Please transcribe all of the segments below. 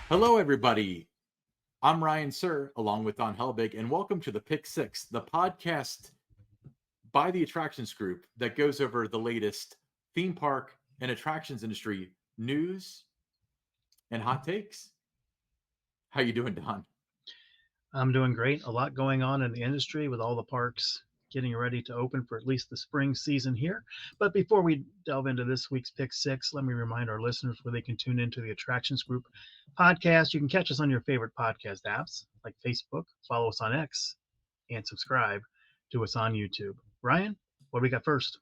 Hello, everybody. I'm Ryan Sir, along with Don Helbig, and welcome to the Pick Six, the podcast by the Attractions Group that goes over the latest theme park and attractions industry news and hot takes. How you doing, Don? I'm doing great. A lot going on in the industry with all the parks getting ready to open for at least the spring season here. But before we delve into this week's Pick Six, let me remind our listeners where they can tune into the Attractions Group podcast. You can catch us on your favorite podcast apps like Facebook, follow us on X, and subscribe to us on YouTube. Ryan, what do we got first?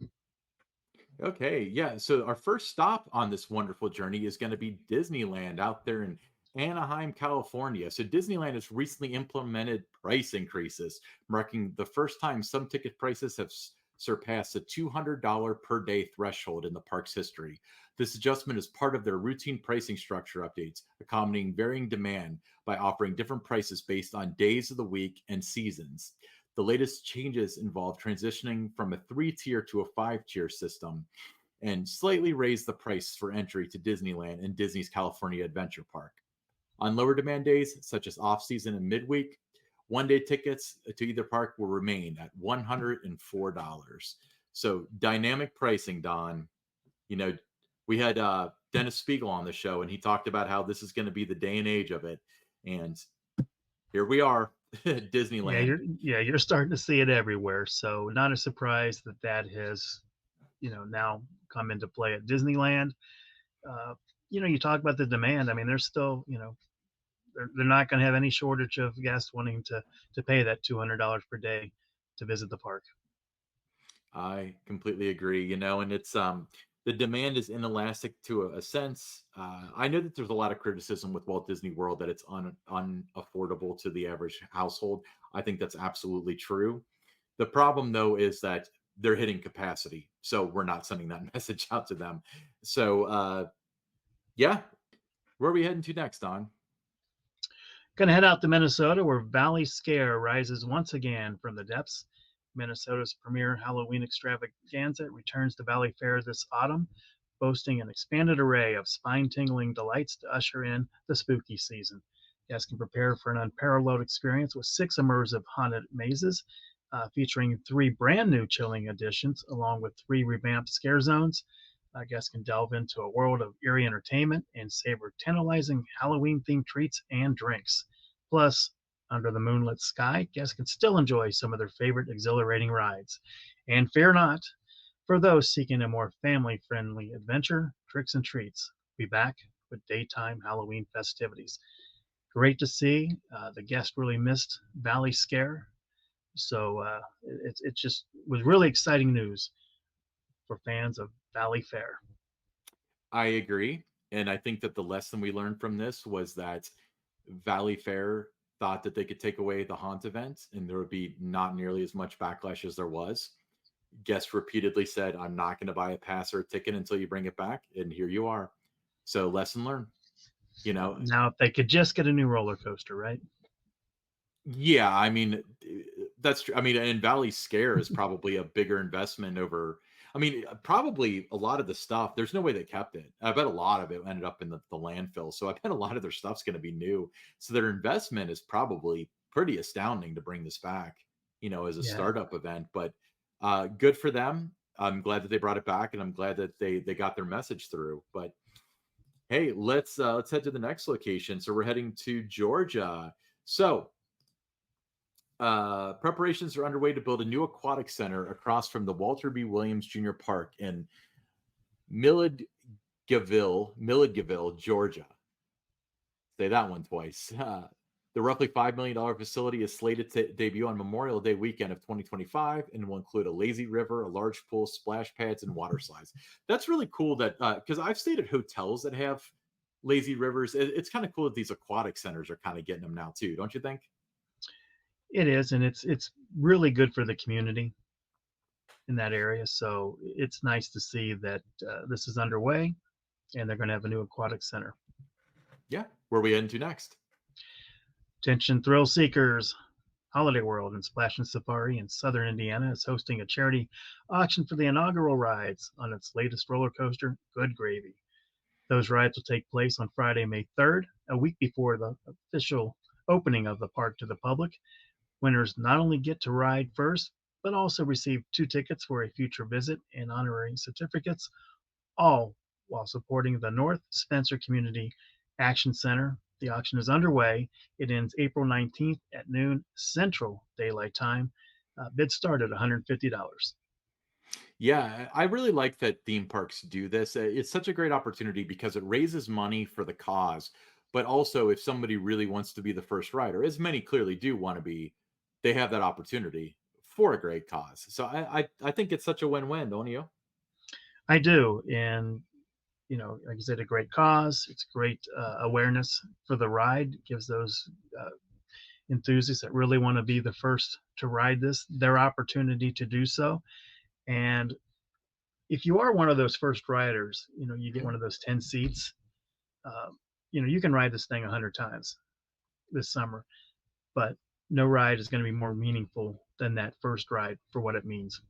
Okay, yeah. So our first stop on this wonderful journey is going to be Disneyland out there in Anaheim, California. So Disneyland has recently implemented price increases, marking the first time some ticket prices have surpassed the $200 per day threshold in the park's history. This adjustment is part of their routine pricing structure updates, accommodating varying demand by offering different prices based on days of the week and seasons. The latest changes involve transitioning from a 3-tier to a 5-tier system and slightly raise the price for entry to Disneyland and Disney's California Adventure Park. On lower demand days, such as off-season and midweek, one-day tickets to either park will remain at $104. So dynamic pricing, Don. You know, we had Dennis Spiegel on the show, and he talked about how this is going to be the day and age of it. And here we are. Yeah, Disneyland. you're starting to see it everywhere. So not a surprise that has, now come into play at Disneyland. Uh, you talk about the demand. I mean, there's still, they're not going to have any shortage of guests wanting to pay that $200 per day to visit the park. I completely agree, and it's the demand is inelastic to a sense. I know that there's a lot of criticism with Walt Disney World that it's unaffordable to the average household. I think that's absolutely true. The problem though is that they're hitting capacity, so we're not sending that message out to them. So yeah, where are we heading to next, Don? Going to head out to Minnesota, where Valley Scare rises once again from the depths. Minnesota's premier Halloween extravaganza returns to Valley Fair this autumn, boasting an expanded array of spine-tingling delights to usher in the spooky season. Guests can prepare for an unparalleled experience with 6 immersive haunted mazes, featuring 3 brand new chilling additions, along with 3 revamped scare zones. Guests can delve into a world of eerie entertainment and savor tantalizing Halloween-themed treats and drinks. Plus, under the moonlit sky, guests can still enjoy some of their favorite exhilarating rides. And fear not, for those seeking a more family-friendly adventure, Tricks and Treats will be back with daytime Halloween festivities. Great to see. The guests really missed Valley Scare. So it just was really exciting news for fans of Valley Fair. I agree, and I think that the lesson we learned from this was that Valley Fair thought that they could take away the haunt event and there would be not nearly as much backlash as there was. Guests repeatedly said, I'm not going to buy a pass or a ticket until you bring it back. And here you are. So lesson learned, you know? Now, if they could just get a new roller coaster, right? Yeah. I mean, that's true. I mean, and Valley Scare is probably a bigger investment over, I mean, probably a lot of the stuff, there's no way they kept it. I bet a lot of it ended up in the landfill. So I bet a lot of their stuff's going to be new. So their investment is probably pretty astounding to bring this back, as a Yeah. startup event. But good for them. I'm glad that they brought it back, and I'm glad that they got their message through. But hey, let's head to the next location. So we're heading to Georgia. So preparations are underway to build a new aquatic center across from the Walter B. Williams Jr. Park in Milledgeville, Georgia. Say that one twice. The roughly $5 million facility is slated to debut on Memorial Day weekend of 2025 and will include a lazy river, a large pool, splash pads, and water slides. That's really cool that because I've stayed at hotels that have lazy rivers. It's kind of cool that these aquatic centers are kind of getting them now too, don't you think? It is, and it's really good for the community in that area. So it's nice to see that this is underway, and they're going to have a new aquatic center. Yeah. Where are we heading to next? Attention thrill seekers. Holiday World and Splash and Safari in southern Indiana is hosting a charity auction for the inaugural rides on its latest roller coaster, Good Gravy. Those rides will take place on Friday, May 3rd, a week before the official opening of the park to the public. Winners not only get to ride first, but also receive 2 tickets for a future visit and honorary certificates, all while supporting the North Spencer Community Action Center. The auction is underway. It ends April 19th at noon Central Daylight Time. Bids start at $150. Yeah, I really like that theme parks do this. It's such a great opportunity because it raises money for the cause, but also if somebody really wants to be the first rider, as many clearly do want to be, they have that opportunity for a great cause. So I think it's such a win-win, don't you? I do. And, like you said, a great cause. It's great awareness for the ride. It gives those enthusiasts that really want to be the first to ride this their opportunity to do so. And if you are one of those first riders, you get Mhm. one of those 10 seats. Um, you can ride this thing 100 times this summer, but no ride is going to be more meaningful than that first ride for what it means.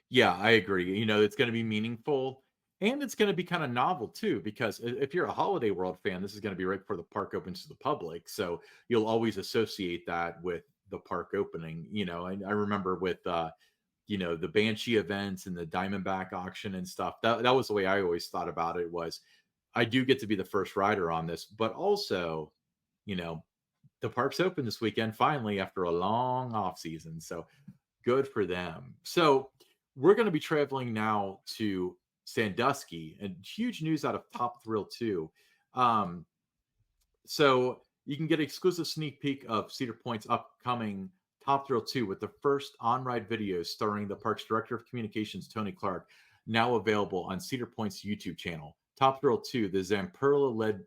Yeah, I agree. It's going to be meaningful and it's going to be kind of novel too, because if you're a Holiday World fan, this is going to be right before the park opens to the public. So you'll always associate that with the park opening. I remember with, the Banshee events and the Diamondback auction and stuff. That was the way I always thought about it was I do get to be the first rider on this, but also, you know, the park's open this weekend finally after a long off season. So good for them. So we're going to be traveling now to Sandusky, and huge news out of Top Thrill 2. Um, so you can get exclusive sneak peek of Cedar Point's upcoming Top Thrill 2 with the first on-ride videos starring the park's director of communications, Tony Clark, now available on Cedar Point's YouTube channel. Top Thrill 2, the Zamperla-led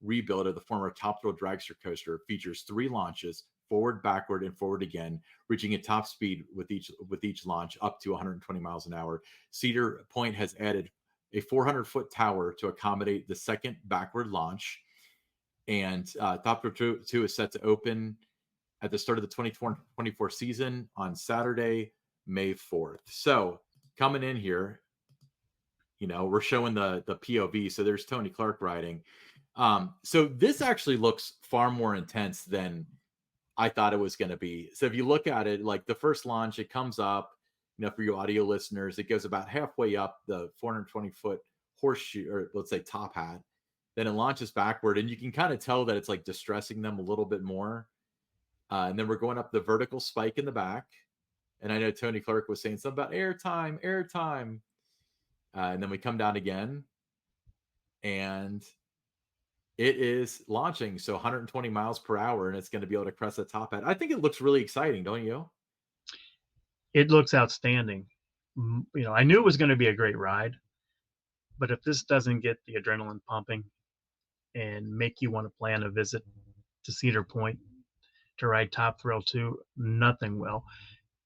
rebuild of the former Top Thrill dragster coaster, features 3 launches, forward, backward, and forward again, reaching a top speed with each launch up to 120 miles an hour. Cedar Point has added a 400-foot tower to accommodate the second backward launch, and Top Thrill 2 is set to open at the start of the 2024 season on Saturday, May 4th. So coming in here, we're showing the POV. So there's Tony Clark riding. So this actually looks far more intense than I thought it was going to be. So if you look at it, like the first launch, it comes up, for you audio listeners, it goes about halfway up the 420-foot horseshoe, or let's say top hat. Then it launches backward, and you can kind of tell that it's like distressing them a little bit more. And then we're going up the vertical spike in the back. And I know Tony Clark was saying something about airtime, airtime. And then we come down again, and it is launching. So 120 miles per hour, and it's going to be able to crest the top hat. I think it looks really exciting, don't you? It looks outstanding. I knew it was going to be a great ride, but if this doesn't get the adrenaline pumping and make you want to plan a visit to Cedar Point to ride Top Thrill 2, nothing will.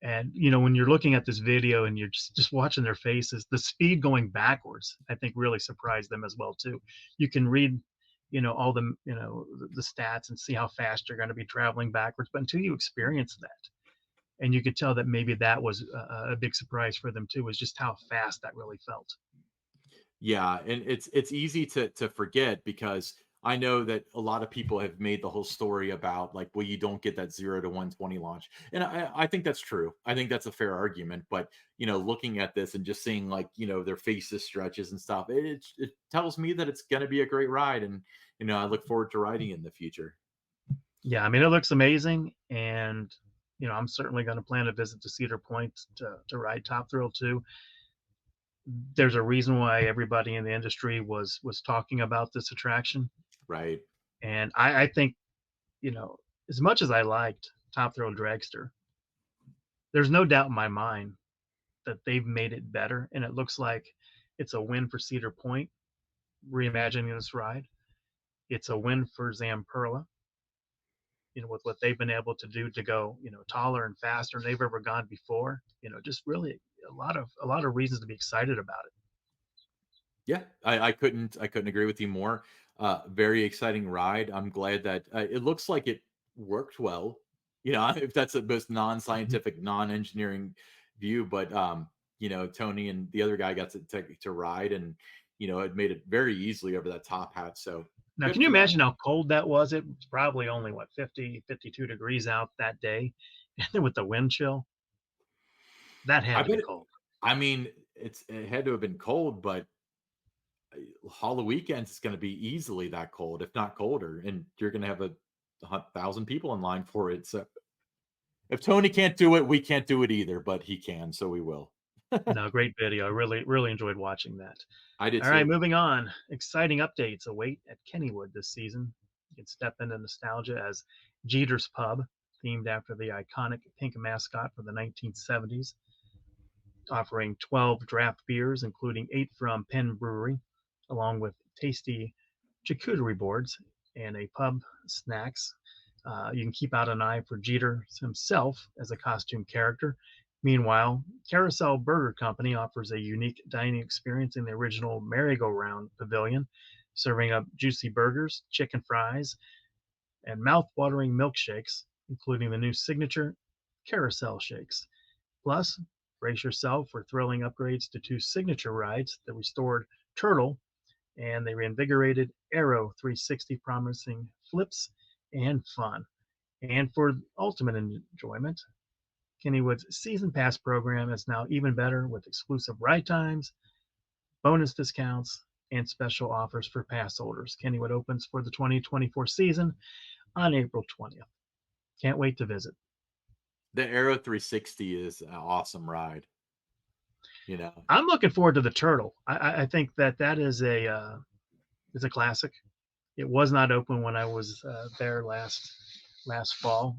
And when you're looking at this video and you're just watching their faces, the speed going backwards, I think really surprised them as well too. You can read, all the stats and see how fast you're going to be traveling backwards, but until you experience that, and you could tell that maybe that was a big surprise for them too, was just how fast that really felt. Yeah, and it's easy to forget because I know that a lot of people have made the whole story about like, well, you don't get that 0 to 120 launch, and I think that's true. I think that's a fair argument. But looking at this and just seeing like their faces stretches and stuff, it tells me that it's going to be a great ride, and I look forward to riding in the future. Yeah, I mean, it looks amazing, and I'm certainly going to plan a visit to Cedar Point to ride Top Thrill too. There's a reason why everybody in the industry was talking about this attraction, Right? and I think as much as I liked Top Thrill Dragster, there's no doubt in my mind that they've made it better, and it looks like it's a win for Cedar Point reimagining this ride. It's a win for Zamperla, with what they've been able to do to go, taller and faster than they've ever gone before. Just really a lot of reasons to be excited about it. Yeah, I couldn't agree with you more. Very exciting ride. I'm glad that it looks like it worked well. if that's the most Mhm. non-scientific, non-engineering view, but Tony and the other guy got to ride, and it made it very easily over that top hat. So Now, good can you for them. imagine how cold that was? It was probably only, what, 50, 52 degrees out that day, and then with the wind chill, that I had to be bet. cold. I mean, it had to have been cold, but Halloween weekends is going to be easily that cold, if not colder, and you're going to have a 1,000 people in line for it. So if Tony can't do it, we can't do it either, but he can, so we will. No, great video. I really, really enjoyed watching that. I did All right, too. moving on. Exciting updates await at Kennywood this season. You can step into nostalgia as Jeter's Pub, themed after the iconic pink mascot from the 1970s, offering 12 draft beers, including 8 from Penn Brewery, along with tasty charcuterie boards and a pub snacks. You can keep out an eye for Jeter himself as a costume character. Meanwhile, Carousel Burger Company offers a unique dining experience in the original merry-go-round pavilion, serving up juicy burgers, chicken fries, and mouth-watering milkshakes, including the new signature carousel shakes. Plus, brace yourself for thrilling upgrades to 2 signature rides, the restored Turtle and the reinvigorated Aero 360, promising flips and fun. And for ultimate enjoyment, Kennywood's season pass program is now even better with exclusive ride times, bonus discounts, and special offers for pass holders. Kennywood opens for the 2024 season on April 20th. Can't wait to visit. The Aero 360 is an awesome ride, you know. I'm looking forward to the Turtle. I think that is a classic. It was not open when I was there last fall,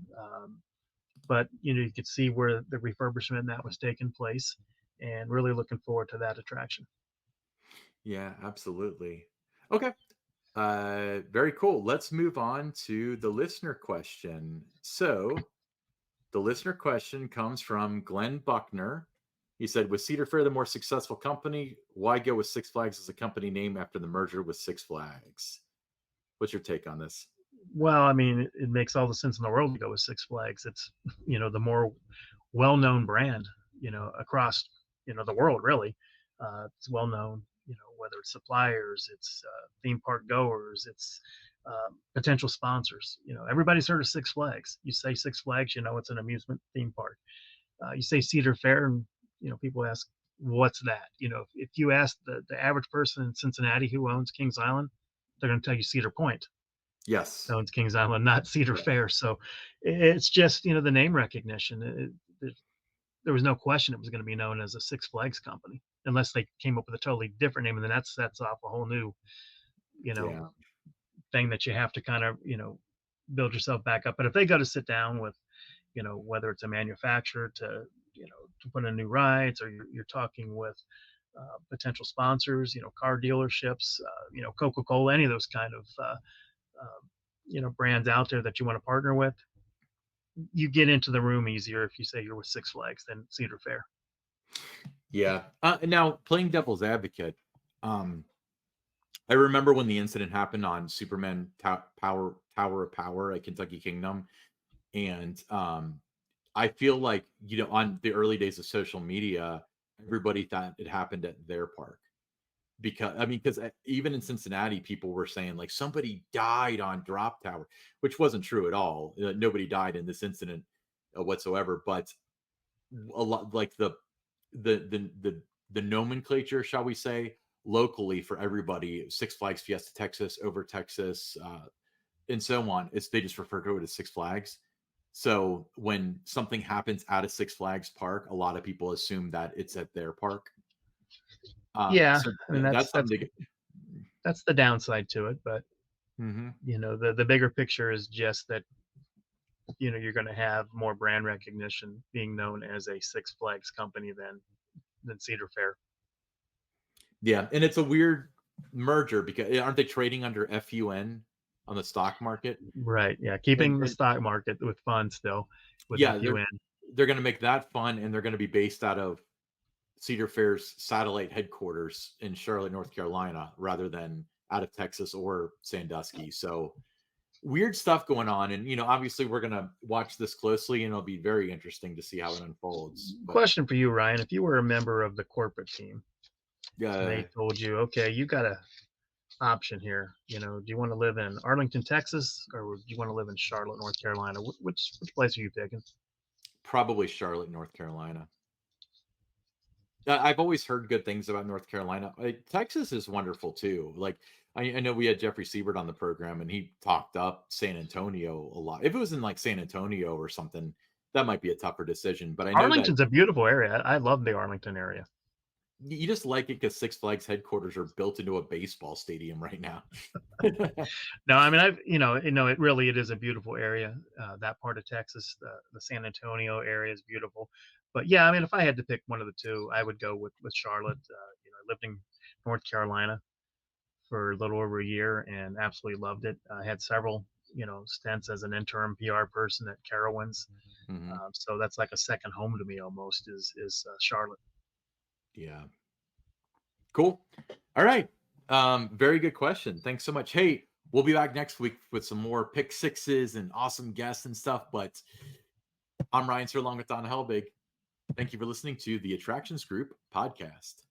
but you could see where the refurbishment that was taking place, and really looking forward to that attraction. Yeah, absolutely. Okay. Very cool. Let's move on to the listener question. So, the listener question comes from Glenn Buckner. He said, "Was Cedar Fair the more successful company? Why go with Six Flags as a company name after the merger with Six Flags?" What's your take on this? Well, I mean, it makes all the sense in the world to go with Six Flags. It's the more well-known brand across the world really. It's well known, whether it's suppliers, it's theme park goers, it's potential sponsors. Everybody's heard of Six Flags. You say Six Flags, it's an amusement theme park. You say Cedar Fair, and people ask, "What's that?" If you ask the average person in Cincinnati who owns Kings Island, they're going to tell you Cedar Point Yes. owns Kings Island, not Cedar Yeah. Fair. So it's just the name recognition. There was no question it was going to be known as a Six Flags company, unless they came up with a totally different name, and then that sets off a whole new you know Yeah. thing that you have to kind of build yourself back up. But if they got to sit down with whether it's a manufacturer to put in new rides, or you're talking with potential sponsors, car dealerships, Coca-Cola, any of those kind of brands out there that you want to partner with, you get into the room easier if you say you're with Six Flags than Cedar Fair. Yeah. Now, playing devil's advocate, um, I remember when the incident happened on Superman Tower of Power at Kentucky Kingdom, and I feel like on the early days of social media, everybody thought it happened at their park. Because even in Cincinnati, people were saying like somebody died on Drop Tower, which wasn't true at all. Nobody died in this incident whatsoever. But a lot like the nomenclature, shall we say, locally for everybody, Six Flags Fiesta Texas, over Texas, and so on. They just refer to it as Six Flags. So when something happens at a Six Flags park, a lot of people assume that it's at their park. Yeah, So I mean that's that's that's something to get. that's the downside to it, but Mhm. the bigger picture is just that you're going to have more brand recognition being known as a Six Flags company than Cedar Fair. Yeah, and it's a weird merger because aren't they trading under FUN on the stock market? Right. Yeah. And Keeping the stock market with fun still with yeah, FUN. they're gonna make that fun, and they're gonna be based out of Cedar Fair's satellite headquarters in Charlotte, North Carolina, rather than out of Texas or Sandusky. So weird stuff going on. And, obviously we're going to watch this closely and it'll be very interesting to see how it unfolds. But Question for you, Ryan. If you were a member of the corporate team and uh, they told you, okay, you got a option here, do you want to live in Arlington, Texas, or do you want to live in Charlotte, North Carolina? Which place are you picking? probably Charlotte, North Carolina. I've always heard good things about North Carolina. Texas is wonderful too. Like I know we had Jeffrey Siebert on the program, and he talked up San Antonio a lot. If it was in like San Antonio or something, that might be a tougher decision. But I know that Arlington's a beautiful area. I love the Arlington area. you just like it because Six Flags headquarters are built into a baseball stadium right now. No, I mean, it really it is a beautiful area. That part of Texas, the San Antonio area is beautiful. But yeah, I mean, if I had to pick one of the two, I would go with Charlotte. I lived in North Carolina for a little over a year and absolutely loved it. I had several, stints as an interim PR person at Carowinds. Mhm. So that's like a second home to me almost is Charlotte. Yeah. Cool. All right. Very good question. Thanks so much. Hey, we'll be back next week with some more pick sixes and awesome guests and stuff. But I'm Ryan Sir along with Don Helbig. Thank you for listening to the Attractions Group podcast.